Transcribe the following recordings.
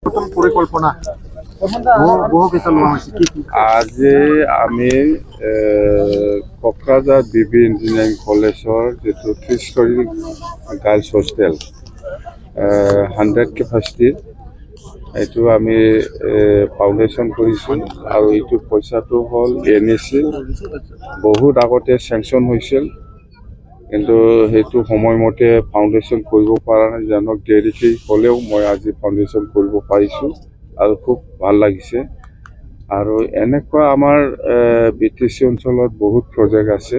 নতুন পৰিকল্পনা বহু কিছু লোৱা হৈছে কি কি আজি আমি কোকৰাঝাৰ ডিবি ইঞ্জিনিয়াৰিং কলেজৰ যিটো ত্ৰিছতৰী গাৰ্লছ হোষ্টেল 100 কেপাচিটিৰ এইটো আমি ফাউণ্ডেশ্যন কৰিছোঁ আৰু এইটো পইচাটো হ'ল NEC বহুত আগতে চেংচন হৈছিল কিন্তু সেইটো সময়মতে ফাউণ্ডেশ্যন কৰিব পৰা নাই জানক দেৰিকৈ হ'লেও মই আজি ফাউণ্ডেশ্যন কৰিব পাৰিছোঁ আৰু খুব ভাল লাগিছে আৰু এনেকুৱা আমাৰ BTC অঞ্চলত বহুত প্ৰজেক্ট আছে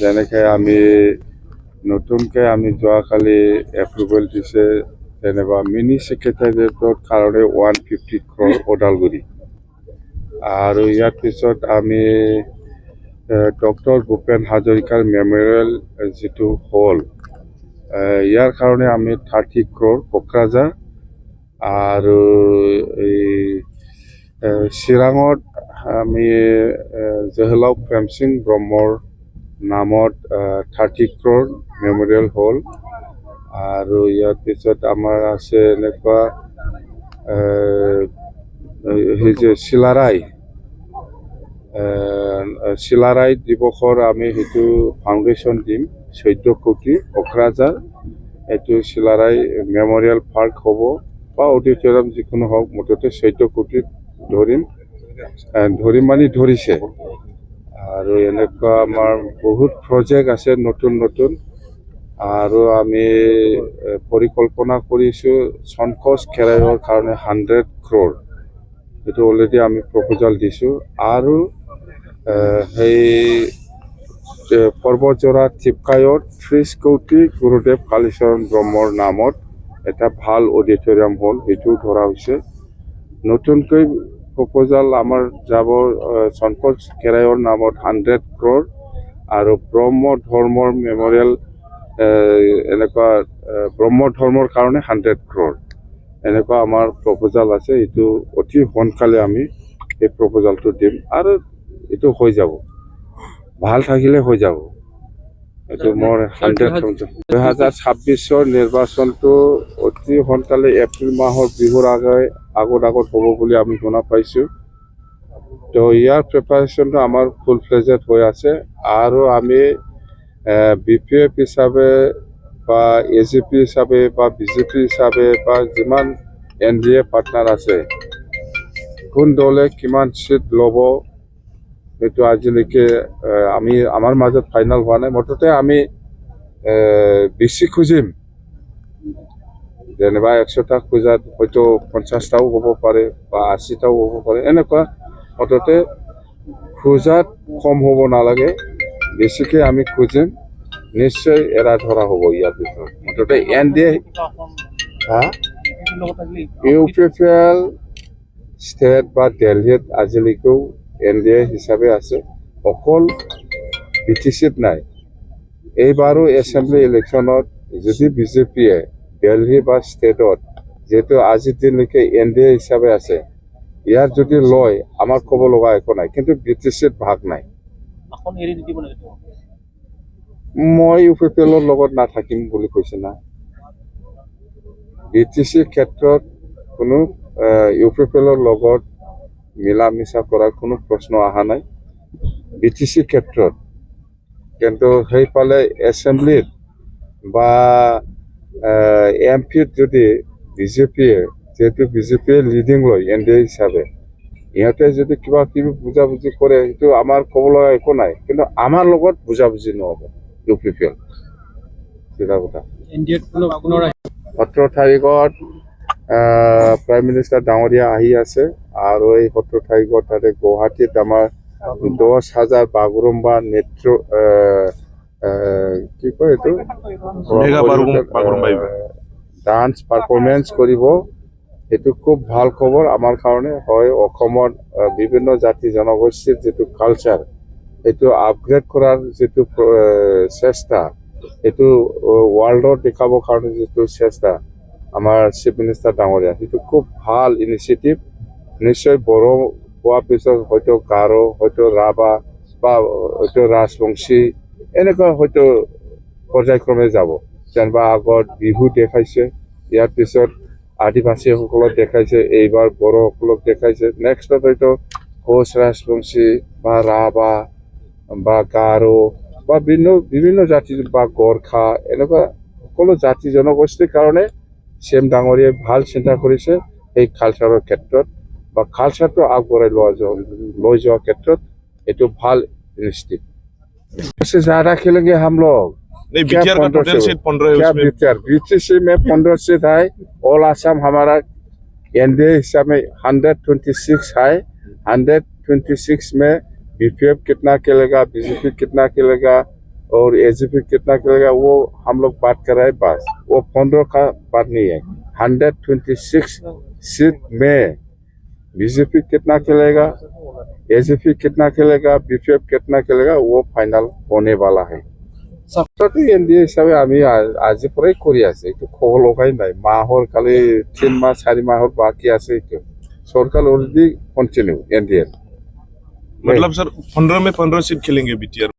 যেনেকৈ আমি নতুনকৈ আমি যোৱাকালি এপ্ৰুভেল দিছে যেনিবা মিনি ছেক্ৰেটাৰিয়েটৰ কাৰণে 150 crore ওদালগুৰি আৰু ইয়াৰ পিছত আমি ডক্টৰ ভূপেন হাজৰিকাৰ মেমৰিয়েল যিটো হল ইয়াৰ কাৰণে আমি 30 crore কোকৰাঝাৰ আৰু এই চিৰাঙত আমি জহলাও প্ৰেমসিং ব্ৰহ্মৰ নামত 30 crore মেমৰিয়েল হল আৰু ইয়াৰ পিছত আমাৰ আছে এনেকুৱা সেই যে চিলাৰাই দিৱসৰ আমি সেইটো ফাউণ্ডেশ্যন দিম 14 কোটি কোকৰাঝাৰ এইটো চিলাৰাই মেমৰিয়েল পাৰ্ক হ'ব বা অডিটৰিয়াম যিকোনো হওক মুঠতে 14 কোটি ধৰিম মানে ধৰিছে আৰু এনেকুৱা আমাৰ বহুত প্ৰজেক্ট আছে নতুন নতুন আৰু আমি পৰিকল্পনা কৰিছোঁ সংকোচ খেৰাইৰ কাৰণে 100 crore এইটো অলৰেডি আমি প্ৰপ'জাল দিছোঁ আৰু সেই পৰ্বতজোৰা টিপকায়ত 30 কোটি গুৰুদেৱ কালীচৰণ ব্ৰহ্মৰ নামত এটা ভাল অডিটৰিয়াম হ'ল সেইটো ধৰা হৈছে নতুনকৈ প্ৰপ'জাল আমাৰ যাব সংকোচ খেৰাইৰ নামত 100 crore আৰু ব্ৰহ্ম ধৰ্মৰ মেমৰিয়েল এনেকুৱা ব্ৰহ্ম ধৰ্মৰ কাৰণে 100 crore এনেকুৱা আমাৰ প্ৰপ'জাল আছে এইটো অতি সোনকালে আমি এই প্ৰপ'জালটো দিম আৰু এইটো হৈ যাব ভাল থাকিলে হৈ যাব এইটো মোৰ 2026 নিৰ্বাচনটো অতি সোনকালে এপ্ৰিল মাহৰ বিহুৰ আগত হ'ব বুলি আমি শুনা পাইছোঁ তো ইয়াৰ প্ৰিপাৰেশ্যনটো আমাৰ ফুল ফ্লেজেড হৈ আছে আৰু আমি BPF হিচাপে বা AGP হিচাপে বা BJP হিচাপে বা যিমান NDA পাৰ্টনাৰ আছে কোন দলে কিমান চিট ল'ব সেইটো আজিলৈকে আমাৰ মাজত ফাইনেল হোৱা নাই মুঠতে আমি বেছি খুজিম যেনিবা 100টা খোজাত হয়তো 50টাও হ'ব পাৰে বা 80টাও হ'ব পাৰে এনেকুৱা মুঠতে খোজাত কম হ'ব নালাগে বেছিকৈ আমি খুজিম নিশ্চয় এৰা ধৰা হ'ব ইয়াৰ ভিতৰত মুঠতে NDA UPPL ষ্টেট বা দিল্লীত আজিলৈকেও NDA হিচাপে আছে অকল BTCত নাই এইবাৰো এছেম্বলি ইলেকশ্যনত যদি BJPয়ে দিল্লী বা ষ্টেটত যেহেতু আজিৰ দিনলৈকে NDA হিচাপে আছে ইয়াৰ যদি লয় আমাৰ ক'ব লগা একো নাই কিন্তু BTCত ভাগ নাই মই UPPLৰ লগত নাথাকিম বুলি কৈছে না BTC ক্ষেত্ৰত কোনো UPPLৰ লগত মিলা মিছা কৰাৰ কোনো প্ৰশ্ন অহা নাই BTC ক্ষেত্ৰত কিন্তু সেইফালে এছেম্বলিত বা MPত যদি BJPয়ে যেহেতু BJPয়ে লিডিং লয় NDA হিচাপে ইহঁতে যদি কিবা কিবি বুজাবুজি কৰে সেইটো আমাৰ ক'ব লগা একো নাই কিন্তু আমাৰ লগত বুজাবুজি নহ'ব UPPL চিধা কথা 17 তাৰিখত প্ৰাইম মিনিষ্টাৰ ডাঙৰীয়া আহি আছে আৰু এই 17 তাৰিখত তাতে গুৱাহাটীত আমাৰ 10,000 বাগৰুম্বা নৃত্য কি কয় এইটো ডান্স পাৰফৰ্মেঞ্চ কৰিব এইটো খুব ভাল খবৰ আমাৰ কাৰণে হয় অসমত বিভিন্ন জাতি জনগোষ্ঠীৰ যিটো কালচাৰ এইটো আপগ্ৰেড কৰাৰ যিটো চেষ্টা এইটো ৱৰ্ল্ডত দেখাবৰ কাৰণে যিটো চেষ্টা আমাৰ চিফ মিনিষ্টাৰ ডাঙৰীয়া সেইটো খুব ভাল ইনিচিয়েটিভ নিশ্চয় বড়ো হোৱাৰ পিছত হয়তো গাৰো হয়তো ৰাভা বা হয়তো ৰাজবংশী এনেকুৱা হয়তো পৰ্যায়ক্ৰমে যাব যেনিবা আগত বিহু দেখাইছে ইয়াৰ পিছত আদিবাসীসকলক দেখাইছে, এইবাৰ বড়োসকলক দেখাইছে, নেক্সটত হয়তো কোচ ৰাজবংশী বা ৰাভা বা গাৰো বা বিভিন্ন জাতি বা গোৰ্খা এনেকুৱা সকলো জাতি জনগোষ্ঠীৰ কাৰণে CM ডাঙৰীয়াই ভাল চিন্তা কৰিছে এই কালচাৰৰ ক্ষেত্ৰত বা কালচাৰটো আগবঢ়াই লৈ যোৱাৰ ক্ষেত্ৰত এইটো ভাল ইনিচিয়েটিভ। उससे ज्यादा खेलेंगे हम लोग। नहीं, बीटीआर का टोटल सीट 15 है क्या उसमें। बीटीआर? बीटीसी में 15 सीट है। ऑल असम हमारा एनडीए हिसाब में 126 है। 126 में बीपीएफ कितना खेलेगा, बीजेपी कितना खेलेगा और एजीपी कितना खेलेगा, वो हम लोग बात कर रहे हैं बस। वो 15 का बात नहीं है। 126 सीट में बीजेपी कितना खेलेगा, एजीपी कितना खेलेगा, बीपीएफ कितना खेलेगा, वो फाइनल होने वाला है। सबसे एनडीए हिसाबै আমি আজিৰ পৰাই কৰি আছে, এইটো খবৰ লগাই নাই। মাহৰ খালি 3 মাহ 4 মাহৰ বাকী আছে। এইটো চৰকাৰ অলৰেডি কন্টিনিউ एनडीए। मतलब सर 15 में 15 सीट खेलेंगे बीटीआर।